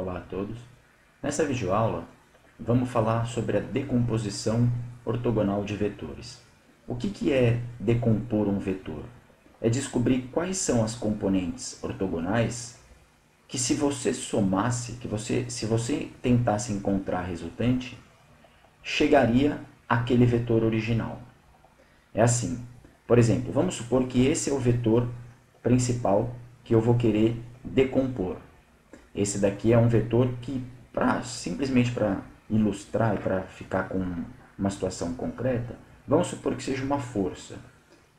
Olá a todos. Nessa videoaula, vamos falar sobre a decomposição ortogonal de vetores. O que é decompor um vetor? É descobrir quais são as componentes ortogonais que, se você somasse, se você tentasse encontrar a resultante, chegaria àquele vetor original. É assim, por exemplo, vamos supor que esse é o vetor principal que eu vou querer decompor. Esse daqui é um vetor que, simplesmente para ilustrar e para ficar com uma situação concreta, vamos supor que seja uma força.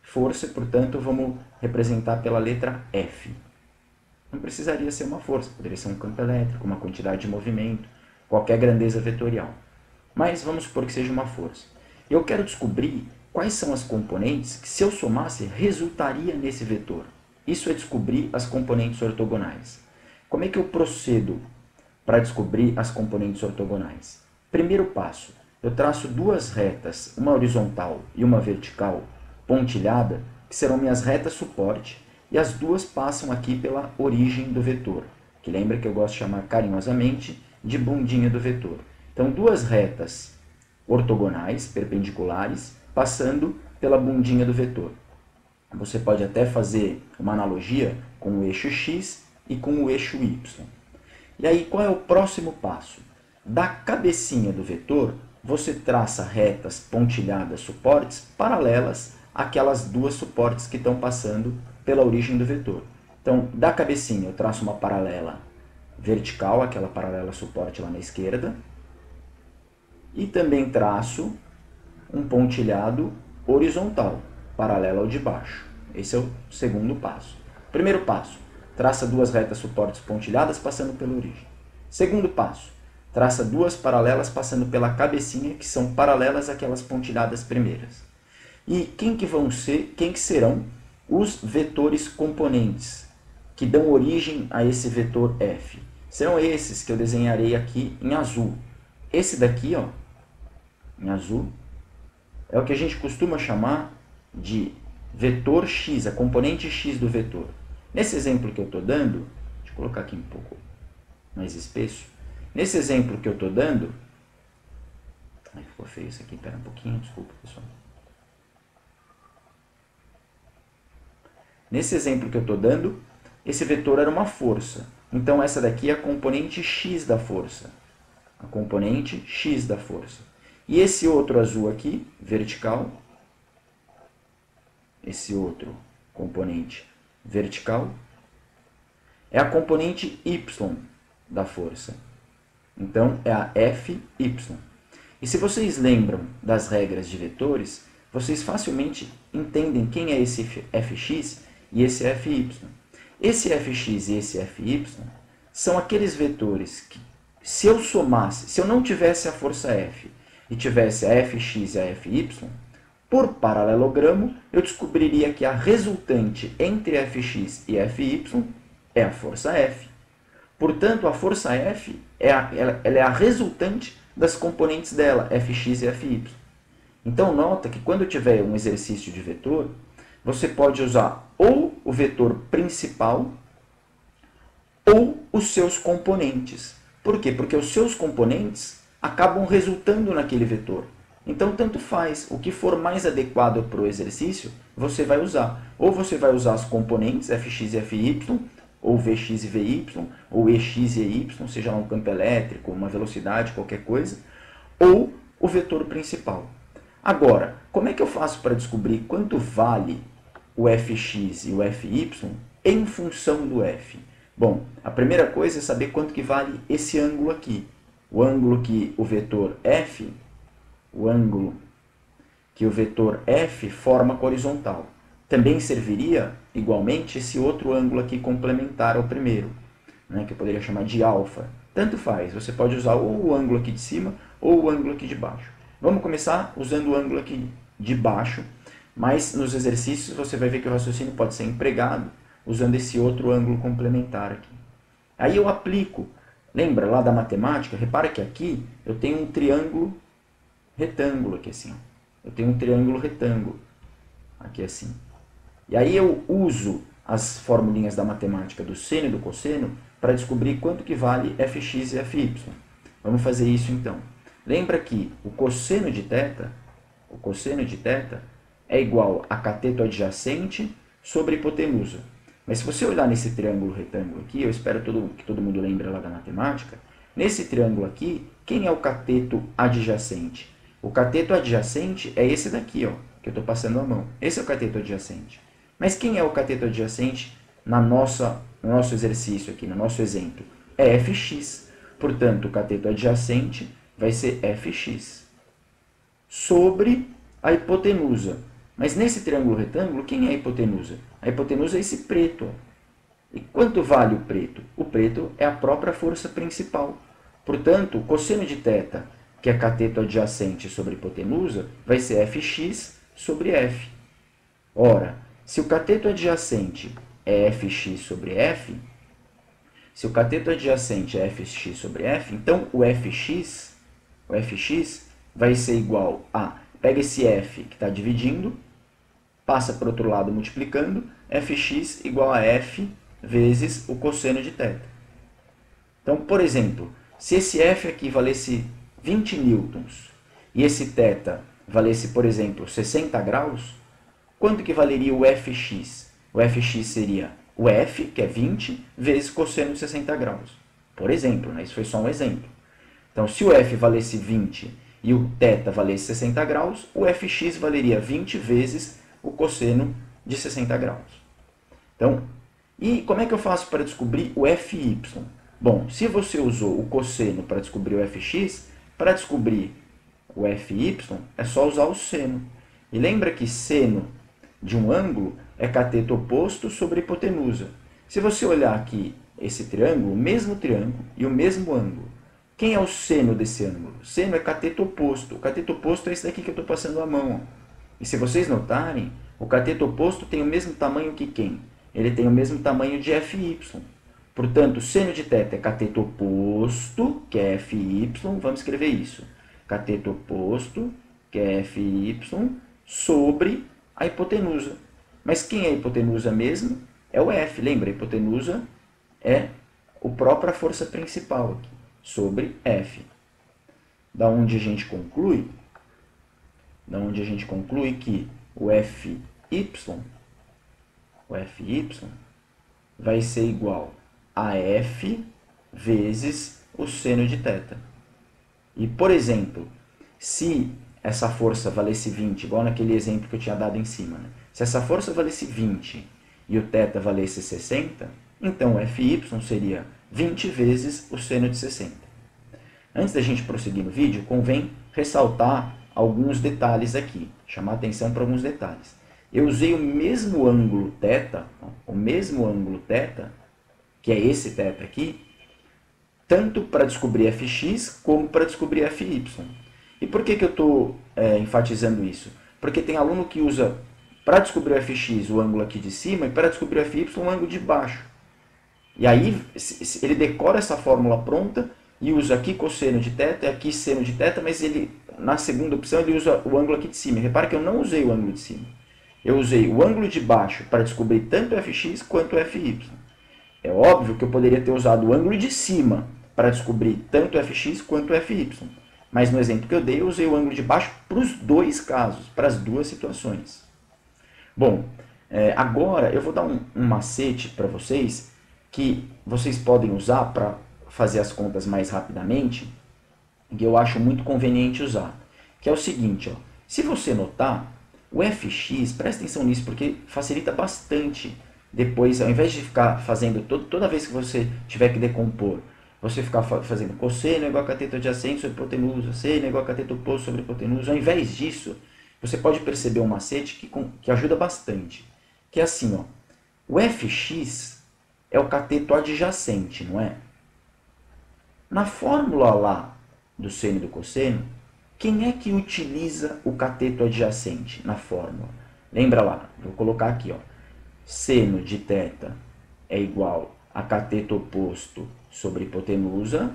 Força, portanto, vamos representar pela letra F. Não precisaria ser uma força, poderia ser um campo elétrico, uma quantidade de movimento, qualquer grandeza vetorial. Mas vamos supor que seja uma força. Eu quero descobrir quais são as componentes que, se eu somasse, resultaria nesse vetor. Isso é descobrir as componentes ortogonais. Como é que eu procedo para descobrir as componentes ortogonais? Primeiro passo, eu traço duas retas, uma horizontal e uma vertical, pontilhada, que serão minhas retas suporte, e as duas passam aqui pela origem do vetor, que lembra que eu gosto de chamar carinhosamente de bundinha do vetor. Então, duas retas ortogonais, perpendiculares, passando pela bundinha do vetor. Você pode até fazer uma analogia com o eixo x e com o eixo y. E aí, qual é o próximo passo? Da cabecinha do vetor, você traça retas pontilhadas suportes paralelas àquelas duas suportes que estão passando pela origem do vetor. Então, da cabecinha eu traço uma paralela vertical, aquela paralela suporte lá na esquerda, e também traço um pontilhado horizontal, paralelo ao de baixo. Esse é o segundo passo. Primeiro passo, traça duas retas suportes pontilhadas passando pela origem. Segundo passo, traça duas paralelas passando pela cabecinha, que são paralelas àquelas pontilhadas primeiras. E quem que serão os vetores componentes que dão origem a esse vetor F? Serão esses que eu desenharei aqui em azul. Esse daqui, ó, em azul, é o que a gente costuma chamar de vetor x, a componente x do vetor. Nesse exemplo que eu estou dando, deixa eu colocar aqui um pouco mais espesso. Nesse exemplo que eu estou dando, ficou feio isso aqui, espera um pouquinho, desculpa pessoal. Nesse exemplo que eu estou dando, esse vetor era uma força. Então essa daqui é a componente x da força. A componente x da força. E esse outro azul aqui, vertical, esse outro componente vertical, é a componente y da força. Então, é a Fy. E se vocês lembram das regras de vetores, vocês facilmente entendem quem é esse Fx e esse Fy. Esse Fx e esse Fy são aqueles vetores que, se eu somasse, se eu não tivesse a força F e tivesse a Fx e a Fy, por paralelogramo, eu descobriria que a resultante entre Fx e Fy é a força F. Portanto, a força F ela é a resultante das componentes dela, Fx e Fy. Então, nota que quando tiver um exercício de vetor, você pode usar ou o vetor principal ou os seus componentes. Por quê? Porque os seus componentes acabam resultando naquele vetor. Então, tanto faz. O que for mais adequado para o exercício, você vai usar. Ou você vai usar as componentes, Fx e Fy, ou Vx e Vy, ou Ex e Ey, seja lá um campo elétrico, uma velocidade, qualquer coisa, ou o vetor principal. Agora, como é que eu faço para descobrir quanto vale o Fx e o Fy em função do F? Bom, a primeira coisa é saber quanto que vale esse ângulo aqui. O ângulo que o vetor F forma com a horizontal. Também serviria, igualmente, esse outro ângulo aqui complementar ao primeiro, né, que eu poderia chamar de alfa. Tanto faz, você pode usar ou o ângulo aqui de cima ou o ângulo aqui de baixo. Vamos começar usando o ângulo aqui de baixo, mas nos exercícios você vai ver que o raciocínio pode ser empregado usando esse outro ângulo complementar aqui. Aí eu aplico, lembra lá da matemática? Repara que aqui eu tenho um triângulo retângulo aqui assim. Eu tenho um triângulo retângulo aqui assim. E aí eu uso as formulinhas da matemática do seno e do cosseno para descobrir quanto que vale fx e fy. Vamos fazer isso então. Lembra que o cosseno de θ é igual a cateto adjacente sobre hipotenusa. Mas se você olhar nesse triângulo retângulo aqui, eu espero que todo mundo lembre lá da matemática, nesse triângulo aqui, quem é o cateto adjacente? O cateto adjacente é esse daqui, ó, que eu estou passando a mão. Esse é o cateto adjacente. Mas quem é o cateto adjacente no nosso exercício aqui, no nosso exemplo? É fx. Portanto, o cateto adjacente vai ser fx sobre a hipotenusa. Mas nesse triângulo retângulo, quem é a hipotenusa? A hipotenusa é esse preto. Ó. E quanto vale o preto? O preto é a própria força principal. Portanto, o cosseno de θ, que é cateto adjacente sobre hipotenusa, vai ser fx sobre f. Ora, se o cateto adjacente é fx sobre f, então o fx vai ser igual a, pega esse f que está dividindo, passa para o outro lado multiplicando, fx igual a f vezes o cosseno de θ. Então, por exemplo, se esse f aqui valesse 20 newtons e esse θ valesse, por exemplo, 60 graus, quanto que valeria o fx? O fx seria o f, que é 20, vezes cosseno de 60 graus. Por exemplo, né? Isso foi só um exemplo. Então, se o f valesse 20 e o θ valesse 60 graus, o fx valeria 20 vezes o cosseno de 60 graus. Então, e como é que eu faço para descobrir o fy? Bom, se você usou o cosseno para descobrir o fx, para descobrir o fy é só usar o seno. E lembra que seno de um ângulo é cateto oposto sobre hipotenusa. Se você olhar aqui esse triângulo, o mesmo triângulo e o mesmo ângulo, quem é o seno desse ângulo? O seno é cateto oposto. O cateto oposto é esse daqui que eu estou passando a mão. E se vocês notarem, o cateto oposto tem o mesmo tamanho que quem? Ele tem o mesmo tamanho de fy. Portanto, o seno de θ é cateto oposto, que é fy, vamos escrever isso. Cateto oposto, que é fy, sobre a hipotenusa. Mas quem é a hipotenusa mesmo? É o f. Lembra, a hipotenusa é a própria força principal aqui, sobre f. Da onde a gente conclui que o fy vai ser igual a f vezes o seno de θ. E, por exemplo, se essa força valesse 20, igual naquele exemplo que eu tinha dado em cima, né? Se essa força valesse 20 e o θ valesse 60, então o fy seria 20 vezes o seno de 60. Antes da gente prosseguir no vídeo, convém ressaltar alguns detalhes aqui, chamar atenção para alguns detalhes. Eu usei o mesmo ângulo θ, que é esse θ aqui, tanto para descobrir fx como para descobrir fy. E por que eu estou enfatizando isso? Porque tem aluno que usa, para descobrir o fx, o ângulo aqui de cima, e para descobrir o fy, o ângulo de baixo. E aí ele decora essa fórmula pronta e usa aqui cosseno de θ, aqui seno de θ, mas ele, na segunda opção ele usa o ângulo aqui de cima. Repara que eu não usei o ângulo de cima. Eu usei o ângulo de baixo para descobrir tanto o fx quanto o fy. É óbvio que eu poderia ter usado o ângulo de cima para descobrir tanto o fx quanto o fy. Mas no exemplo que eu dei, eu usei o ângulo de baixo para os dois casos, para as duas situações. Bom, agora eu vou dar um macete para vocês que vocês podem usar para fazer as contas mais rapidamente, que eu acho muito conveniente usar. Que é o seguinte, ó, se você notar, o fx, presta atenção nisso, porque facilita bastante. Depois, ao invés de ficar fazendo toda vez que você tiver que decompor, você ficar fazendo cosseno igual a cateto adjacente sobre hipotenusa, seno igual a cateto oposto sobre hipotenusa, ao invés disso, você pode perceber um macete que ajuda bastante. Que é assim, ó, o fx é o cateto adjacente, não é? Na fórmula lá do seno e do cosseno, quem é que utiliza o cateto adjacente na fórmula? Lembra lá, vou colocar aqui, ó, seno de θ é igual a cateto oposto sobre hipotenusa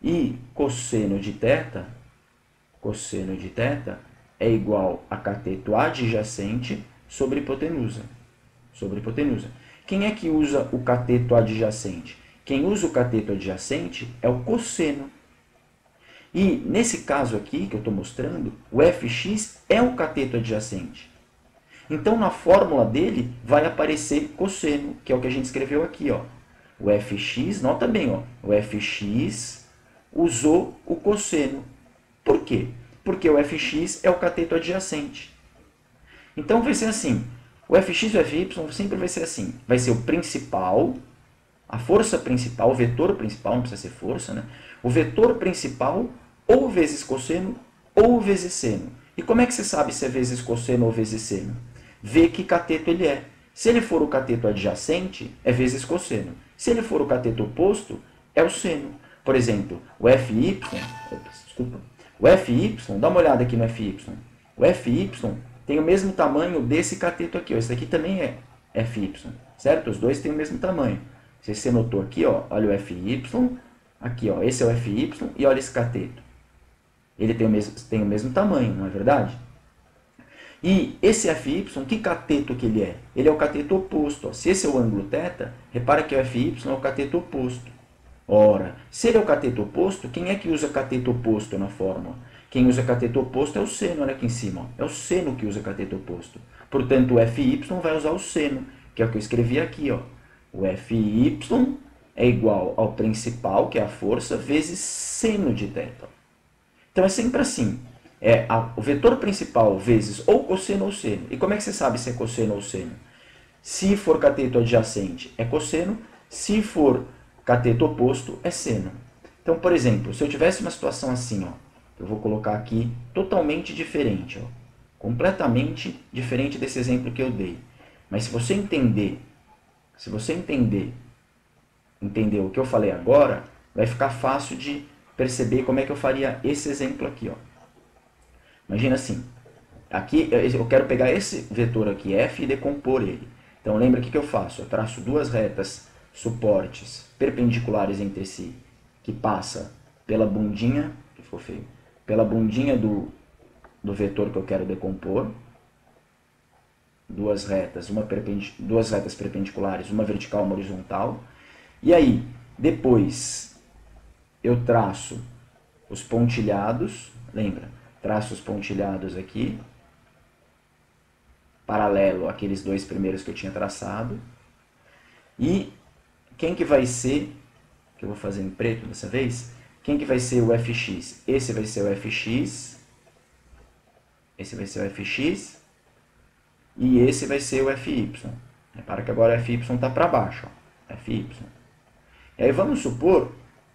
e cosseno de θ é igual a cateto adjacente sobre hipotenusa. sobre a hipotenusa. Quem é que usa o cateto adjacente? Quem usa o cateto adjacente é o cosseno. E nesse caso aqui que eu estou mostrando, o fx é o cateto adjacente. Então na fórmula dele vai aparecer cosseno, que é o que a gente escreveu aqui, ó. O fx, nota bem, ó, o fx usou o cosseno. Por quê? Porque o fx é o cateto adjacente. Então vai ser assim, o fx e o fy sempre vai ser assim, vai ser o principal, a força principal, o vetor principal, não precisa ser força, né? O vetor principal ou vezes cosseno ou vezes seno. E como é que você sabe se é vezes cosseno ou vezes seno? Vê que cateto ele é. Se ele for o cateto adjacente, é vezes cosseno. Se ele for o cateto oposto, é o seno. Por exemplo, o fy, dá uma olhada aqui no fy. O fy tem o mesmo tamanho desse cateto aqui, ó. Esse daqui também é fy, certo? Os dois têm o mesmo tamanho. Se você notou aqui, ó, olha o fy, aqui, ó, esse é o fy e olha esse cateto. Ele tem o mesmo tamanho, não é verdade? E esse fy, que cateto que ele é? Ele é o cateto oposto. Ó. Se esse é o ângulo θ, repara que o fy é o cateto oposto. Ora, se ele é o cateto oposto, quem é que usa cateto oposto na fórmula? Quem usa cateto oposto é o seno, olha aqui em cima. Ó. É o seno que usa cateto oposto. Portanto, o fy vai usar o seno, que é o que eu escrevi aqui. Ó. O fy é igual ao principal, que é a força, vezes seno de θ. Então, é sempre assim. É o vetor principal vezes ou cosseno ou seno. E como é que você sabe se é cosseno ou seno? Se for cateto adjacente, é cosseno. Se for cateto oposto, é seno. Então, por exemplo, se eu tivesse uma situação assim, ó, eu vou colocar aqui totalmente diferente, ó, completamente diferente desse exemplo que eu dei. Mas se você entender o que eu falei agora, vai ficar fácil de perceber como é que eu faria esse exemplo aqui, ó. Imagina assim, aqui eu quero pegar esse vetor aqui, f, e decompor ele. Então lembra o que eu faço? Eu traço duas retas suportes perpendiculares entre si, que passa pela bundinha, que ficou feio, pela bundinha do vetor que eu quero decompor, duas retas perpendiculares, uma vertical e uma horizontal. E aí, depois eu traço os pontilhados, lembra? Traço os pontilhados aqui, paralelo àqueles dois primeiros que eu tinha traçado. E quem que vai ser, que eu vou fazer em preto dessa vez, quem que vai ser o fx? Esse vai ser o fx, esse vai ser o fx, e esse vai ser o fy. Repara que agora o fy está para baixo, ó, fy. E aí vamos supor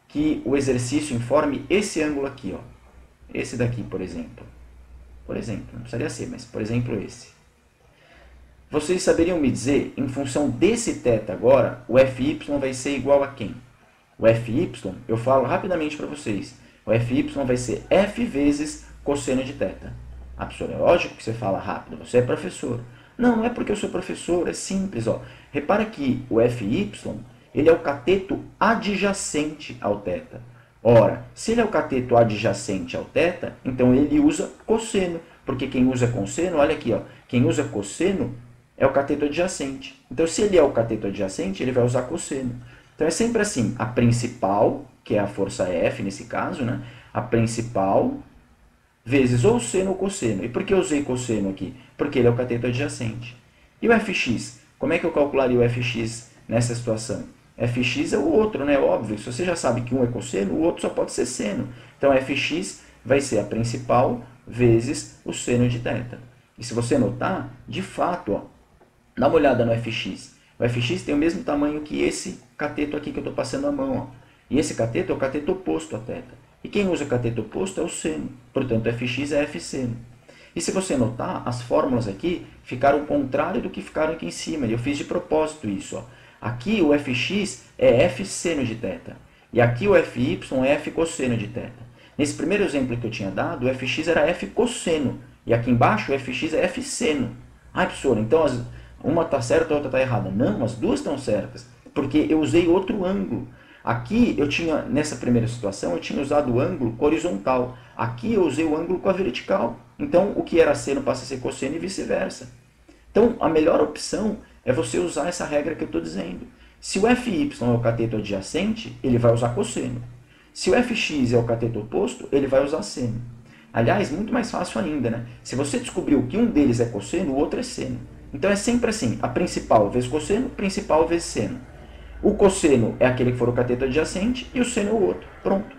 que o exercício informe esse ângulo aqui, ó. Esse daqui, por exemplo. Por exemplo, não precisaria ser, mas por exemplo esse. Vocês saberiam me dizer, em função desse θ agora, o fy vai ser igual a quem? O fy, eu falo rapidamente para vocês, o fy vai ser f vezes cosseno de θ. Ah, professor, é lógico que você fala rápido, você é professor. Não, não é porque eu sou professor, é simples, ó. Repara que o fy, ele é o cateto adjacente ao θ. Ora, se ele é o cateto adjacente ao θ, então ele usa cosseno, porque quem usa cosseno, olha aqui, ó, quem usa cosseno é o cateto adjacente. Então, se ele é o cateto adjacente, ele vai usar cosseno. Então, é sempre assim, a principal, que é a força F nesse caso, né? A principal vezes ou seno ou cosseno. E por que eu usei cosseno aqui? Porque ele é o cateto adjacente. E o fx? Como é que eu calcularia o fx nessa situação? Fx é o outro, né? Óbvio, se você já sabe que um é cosseno, o outro só pode ser seno. Então, fx vai ser a principal vezes o seno de θ. E se você notar, de fato, ó, dá uma olhada no fx. O fx tem o mesmo tamanho que esse cateto aqui que eu estou passando a mão. Ó. E esse cateto é o cateto oposto a θ. E quem usa cateto oposto é o seno. Portanto, fx é f seno. E se você notar, as fórmulas aqui ficaram o contrário do que ficaram aqui em cima. E eu fiz de propósito isso. Ó. Aqui o fx é f seno de θ. E aqui o fy é f cosseno de θ. Nesse primeiro exemplo que eu tinha dado, o fx era f cosseno. E aqui embaixo o fx é f seno. Ah, professor, então uma está certa e a outra está errada. Não, as duas estão certas. Porque eu usei outro ângulo. Aqui, nessa primeira situação, eu tinha usado o ângulo com horizontal. Aqui eu usei o ângulo com a vertical. Então, o que era seno passa a ser cosseno e vice-versa. Então, a melhor opção é você usar essa regra que eu estou dizendo. Se o fy é o cateto adjacente, ele vai usar cosseno. Se o fx é o cateto oposto, ele vai usar seno. Aliás, muito mais fácil ainda, né? Se você descobriu que um deles é cosseno, o outro é seno. Então é sempre assim, a principal vezes cosseno, principal vezes seno. O cosseno é aquele que for o cateto adjacente e o seno é o outro. Pronto.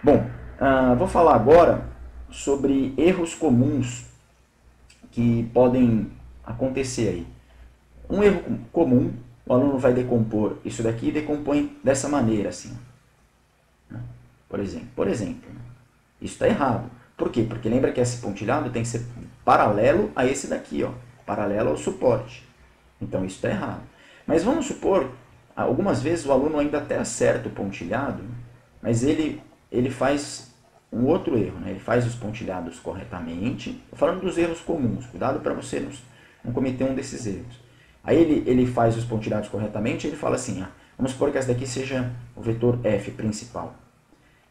Bom, vou falar agora sobre erros comuns que podem acontecer aí. Um erro comum, o aluno vai decompor isso daqui e decompõe dessa maneira, assim. Por exemplo, isso está errado. Por quê? Porque lembra que esse pontilhado tem que ser paralelo a esse daqui, ó, paralelo ao suporte. Então isso está errado. Mas vamos supor, algumas vezes o aluno ainda até acerta o pontilhado, mas ele faz um outro erro, né? Ele faz os pontilhados corretamente. Estou falando dos erros comuns, cuidado para você não cometer um desses erros. Aí ele faz os pontilhados corretamente e ele fala assim, vamos supor que esse daqui seja o vetor f principal.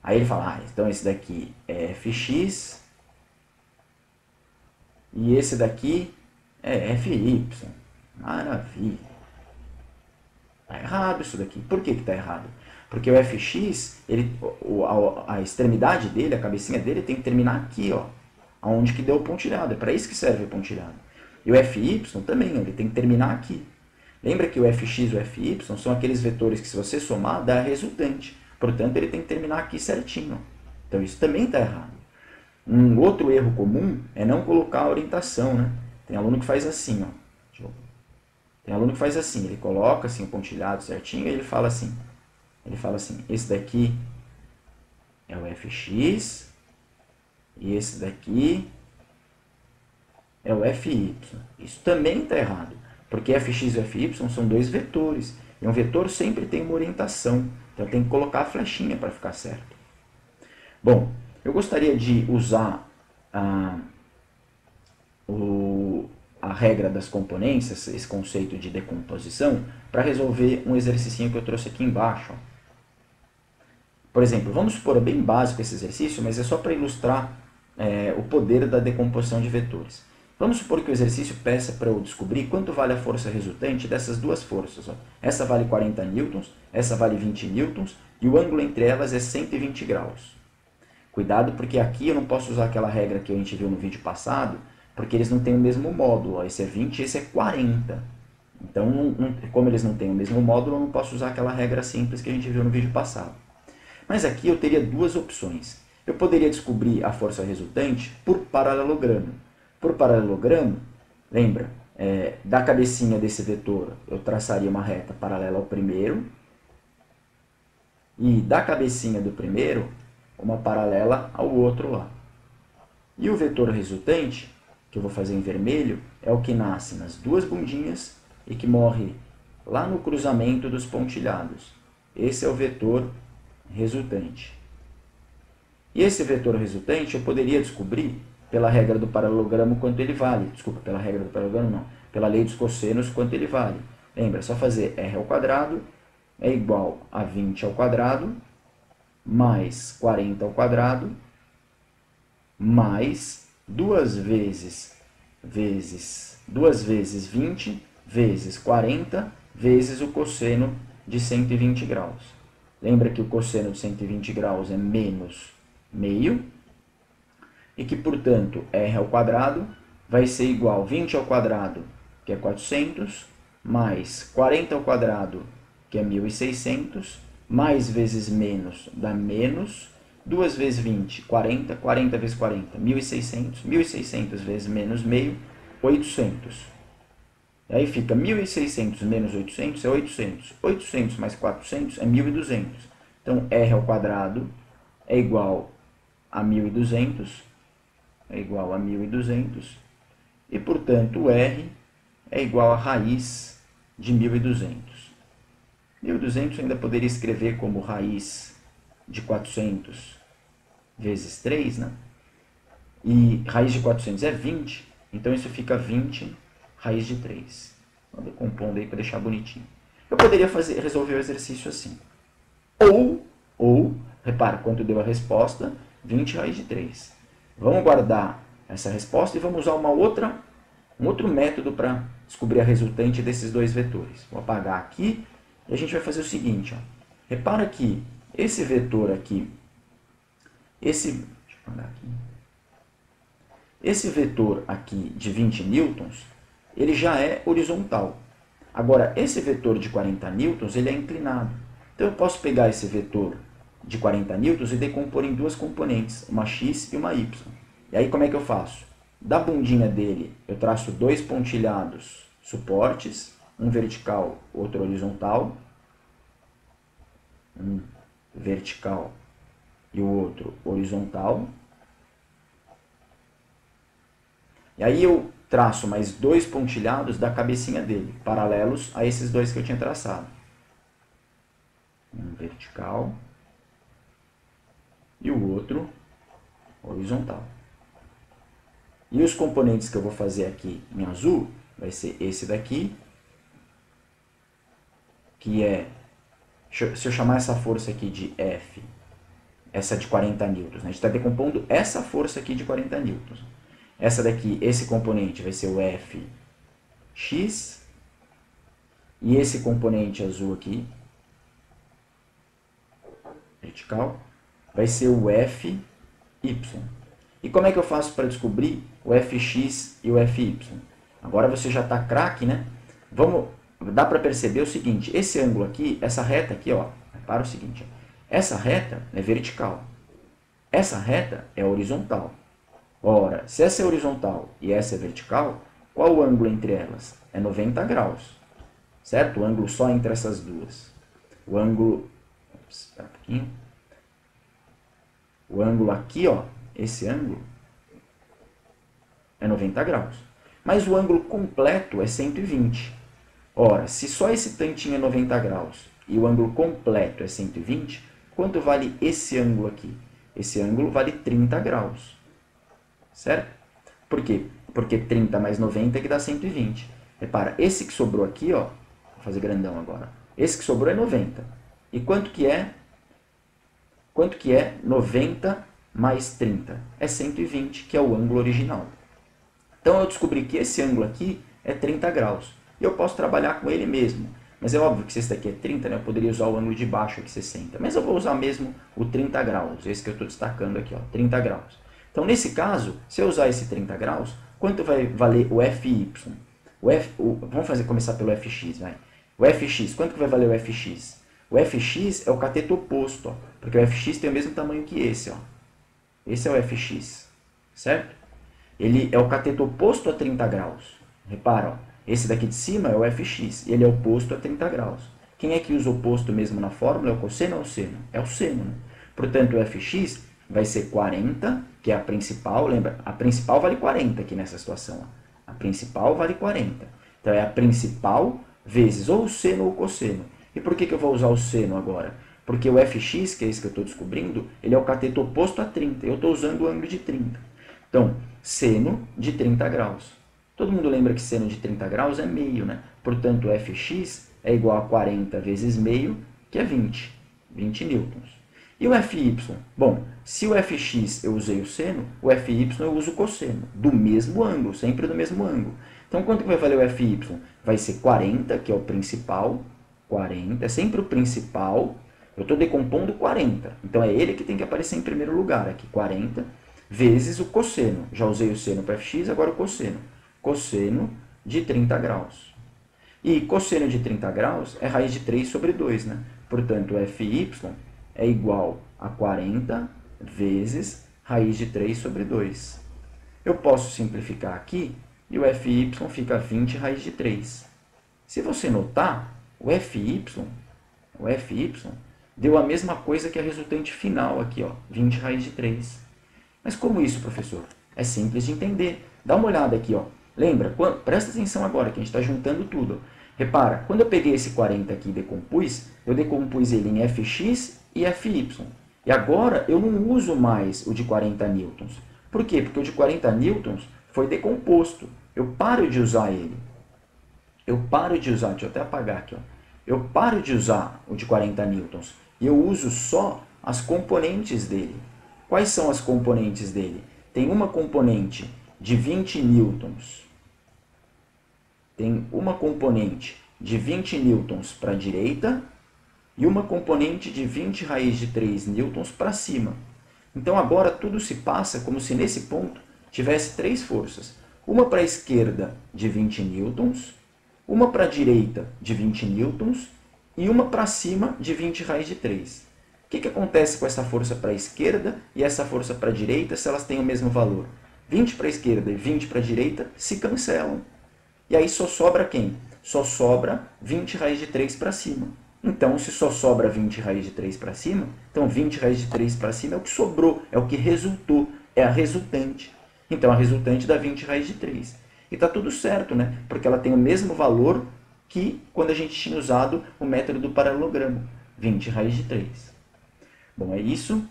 Aí ele fala, então esse daqui é fx e esse daqui é fy. Maravilha. Está errado isso daqui. Por que está errado? Porque o fx, a extremidade dele, a cabecinha dele tem que terminar aqui, ó, onde que deu o pontilhado. É para isso que serve o pontilhado. E o fy também, ele tem que terminar aqui. Lembra que o fx e o fy são aqueles vetores que se você somar, dá resultante. Portanto, ele tem que terminar aqui certinho. Então, isso também está errado. Um outro erro comum é não colocar a orientação, né? Tem aluno que faz assim, ó. Tem aluno que faz assim, ele coloca assim o pontilhado certinho e ele fala assim, esse daqui é o fx e esse daqui é o fy. Isso também está errado, porque fx e fy são dois vetores. E um vetor sempre tem uma orientação. Então tem que colocar a flechinha para ficar certo. Bom, eu gostaria de usar a regra das componências, esse conceito de decomposição, para resolver um exercício que eu trouxe aqui embaixo. Por exemplo, vamos supor, é bem básico esse exercício, mas é só para ilustrar o poder da decomposição de vetores. Vamos supor que o exercício peça para eu descobrir quanto vale a força resultante dessas duas forças. Essa vale 40 newtons, essa vale 20 newtons, e o ângulo entre elas é 120 graus. Cuidado, porque aqui eu não posso usar aquela regra que a gente viu no vídeo passado, porque eles não têm o mesmo módulo. Esse é 20 e esse é 40. Então, como eles não têm o mesmo módulo, eu não posso usar aquela regra simples que a gente viu no vídeo passado. Mas aqui eu teria duas opções. Eu poderia descobrir a força resultante por paralelogramo. Por paralelogramo, lembra, da cabecinha desse vetor eu traçaria uma reta paralela ao primeiro e da cabecinha do primeiro uma paralela ao outro lá. E o vetor resultante, que eu vou fazer em vermelho, é o que nasce nas duas bundinhas e que morre lá no cruzamento dos pontilhados. Esse é o vetor resultante. E esse vetor resultante eu poderia descobrir pela regra do paralelogramo quanto ele vale. Desculpa, pela regra do paralelogramo não. Pela lei dos cossenos quanto ele vale. Lembra, é só fazer r ao quadrado é igual a 20 ao quadrado mais 40 ao quadrado mais 2 vezes 20 vezes 40 vezes o cosseno de 120 graus. Lembra que o cosseno de 120 graus é menos meio e que, portanto, r ao quadrado vai ser igual a 20 ao quadrado, que é 400, mais 40 ao quadrado, que é 1.600, mais vezes menos dá menos, 2 vezes 20, 40, 40 vezes 40, 1.600, 1.600 vezes menos meio, 800. E aí fica 1.600 menos 800 é 800. 800 mais 400 é 1.200. Então, r ao quadrado é igual a 1.200, e, portanto, o r é igual a raiz de 1.200. 1.200 ainda poderia escrever como raiz de 400 vezes 3, né? E raiz de 400 é 20, então isso fica 20 raiz de 3. Vou decompondo aí para deixar bonitinho. Eu poderia resolver o exercício assim. Ou, repara quanto deu a resposta, 20 raiz de 3. Vamos guardar essa resposta e vamos usar uma outra um outro método para descobrir a resultante desses dois vetores. Vou apagar aqui e a gente vai fazer o seguinte. Ó. Repara que esse vetor aqui, deixa eu apagar aqui. Esse vetor aqui de 20 newtons, ele já é horizontal. Agora, esse vetor de 40 newtons, ele é inclinado. Então, eu posso pegar esse vetor de 40 newtons e decompor em duas componentes, uma x e uma y. E aí, como é que eu faço? Da bundinha dele, eu traço dois pontilhados suportes, um vertical, outro horizontal. Um vertical e o outro horizontal. E aí eu traço mais dois pontilhados da cabecinha dele, paralelos a esses dois que eu tinha traçado. Um vertical e o outro horizontal. E os componentes que eu vou fazer aqui em azul vai ser esse daqui, que é, se eu chamar essa força aqui de F, essa de 40 newtons, né? A gente está decompondo essa força aqui de 40 newtons. Essa daqui, esse componente vai ser o Fx, e esse componente azul aqui, vertical, vai ser o Fy. E como é que eu faço para descobrir o Fx e o Fy? Agora você já está craque, né? Dá para perceber o seguinte, esse ângulo aqui, essa reta aqui, ó, repara o seguinte, essa reta é vertical, essa reta é horizontal. Ora, se essa é horizontal e essa é vertical, qual o ângulo entre elas? É 90 graus, certo? O ângulo só entre essas duas. O ângulo, espera um pouquinho. O ângulo aqui, ó, esse ângulo é 90 graus. Mas o ângulo completo é 120. Ora, se só esse tantinho é 90 graus e o ângulo completo é 120, quanto vale esse ângulo aqui? Esse ângulo vale 30 graus. Certo? Por quê? Porque 30 mais 90 é que dá 120. Repara, esse que sobrou aqui, ó, vou fazer grandão agora. Esse que sobrou é 90. E quanto que é? Quanto que é 90 mais 30? É 120, que é o ângulo original. Então eu descobri que esse ângulo aqui é 30 graus. E eu posso trabalhar com ele mesmo. Mas é óbvio que se esse daqui é 30, né, eu poderia usar o ângulo de baixo aqui, 60. Mas eu vou usar mesmo o 30 graus, esse que eu estou destacando aqui, ó, 30 graus. Então, nesse caso, se eu usar esse 30 graus, quanto vai valer o Fy? Vamos começar pelo Fx, vai. O Fx, quanto que vai valer o Fx? O Fx é o cateto oposto, ó, porque o Fx tem o mesmo tamanho que esse. Ó. Esse é o Fx, certo? Ele é o cateto oposto a 30 graus. Repara, ó, esse daqui de cima é o Fx, e ele é oposto a 30 graus. Quem é que usa o oposto mesmo na fórmula? É o cosseno ou o seno? É o seno, né? Portanto, o Fx vai ser 40, que é a principal, lembra? A principal vale 40 aqui nessa situação. Ó. A principal vale 40. Então, é a principal vezes ou o seno ou o cosseno. E por que eu vou usar o seno agora? Porque o Fx, que é esse que eu estou descobrindo, ele é o cateto oposto a 30. Eu estou usando o ângulo de 30. Então, seno de 30 graus. Todo mundo lembra que seno de 30 graus é meio, né? Portanto, o Fx é igual a 40 vezes meio, que é 20 newtons. E o Fy? Bom, se o Fx eu usei o seno, o Fy eu uso o cosseno, do mesmo ângulo, sempre do mesmo ângulo. Então, quanto que vai valer o Fy? Vai ser 40, que é o principal, 40, é sempre o principal, eu estou decompondo 40, então é ele que tem que aparecer em primeiro lugar aqui, 40, vezes o cosseno. Já usei o seno para Fx, agora o cosseno. Cosseno de 30 graus. E cosseno de 30 graus é raiz de 3 sobre 2, né? Portanto, o Fy é igual a 40 vezes raiz de 3 sobre 2. Eu posso simplificar aqui e o Fy fica 20 raiz de 3. Se você notar, o Fy deu a mesma coisa que a resultante final aqui, ó, 20 raiz de 3. Mas como isso, professor? É simples de entender. Dá uma olhada aqui, ó. Lembra? Presta atenção agora que a gente está juntando tudo. Repara, quando eu peguei esse 40 aqui e decompus, eu decompus ele em Fx e Fy. E agora eu não uso mais o de 40 newtons. Por quê? Porque o de 40 newtons foi decomposto. Eu paro de usar ele. Deixa eu até apagar aqui, ó. Eu paro de usar o de 40 newtons e eu uso só as componentes dele. Quais são as componentes dele? Tem uma componente de 20 newtons tem uma componente de 20 newtons para a direita e uma componente de 20 raiz de 3 newtons para cima. Então agora tudo se passa como se nesse ponto tivesse 3 forças. Uma para a esquerda de 20 newtons, uma para a direita de 20 newtons e uma para cima de 20 raiz de 3. O que acontece com essa força para a esquerda e essa força para a direita se elas têm o mesmo valor? 20 para a esquerda e 20 para a direita se cancelam. E aí só sobra quem? Só sobra 20 raiz de 3 para cima. Então, se só sobra 20 raiz de 3 para cima, então 20 raiz de 3 para cima é o que sobrou, é o que resultou, é a resultante. Então, a resultante dá 20 raiz de 3. E está tudo certo, né? Porque ela tem o mesmo valor que quando a gente tinha usado o método do paralelogramo, 20 raiz de 3. Bom, é isso.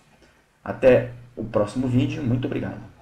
Até o próximo vídeo. Muito obrigado.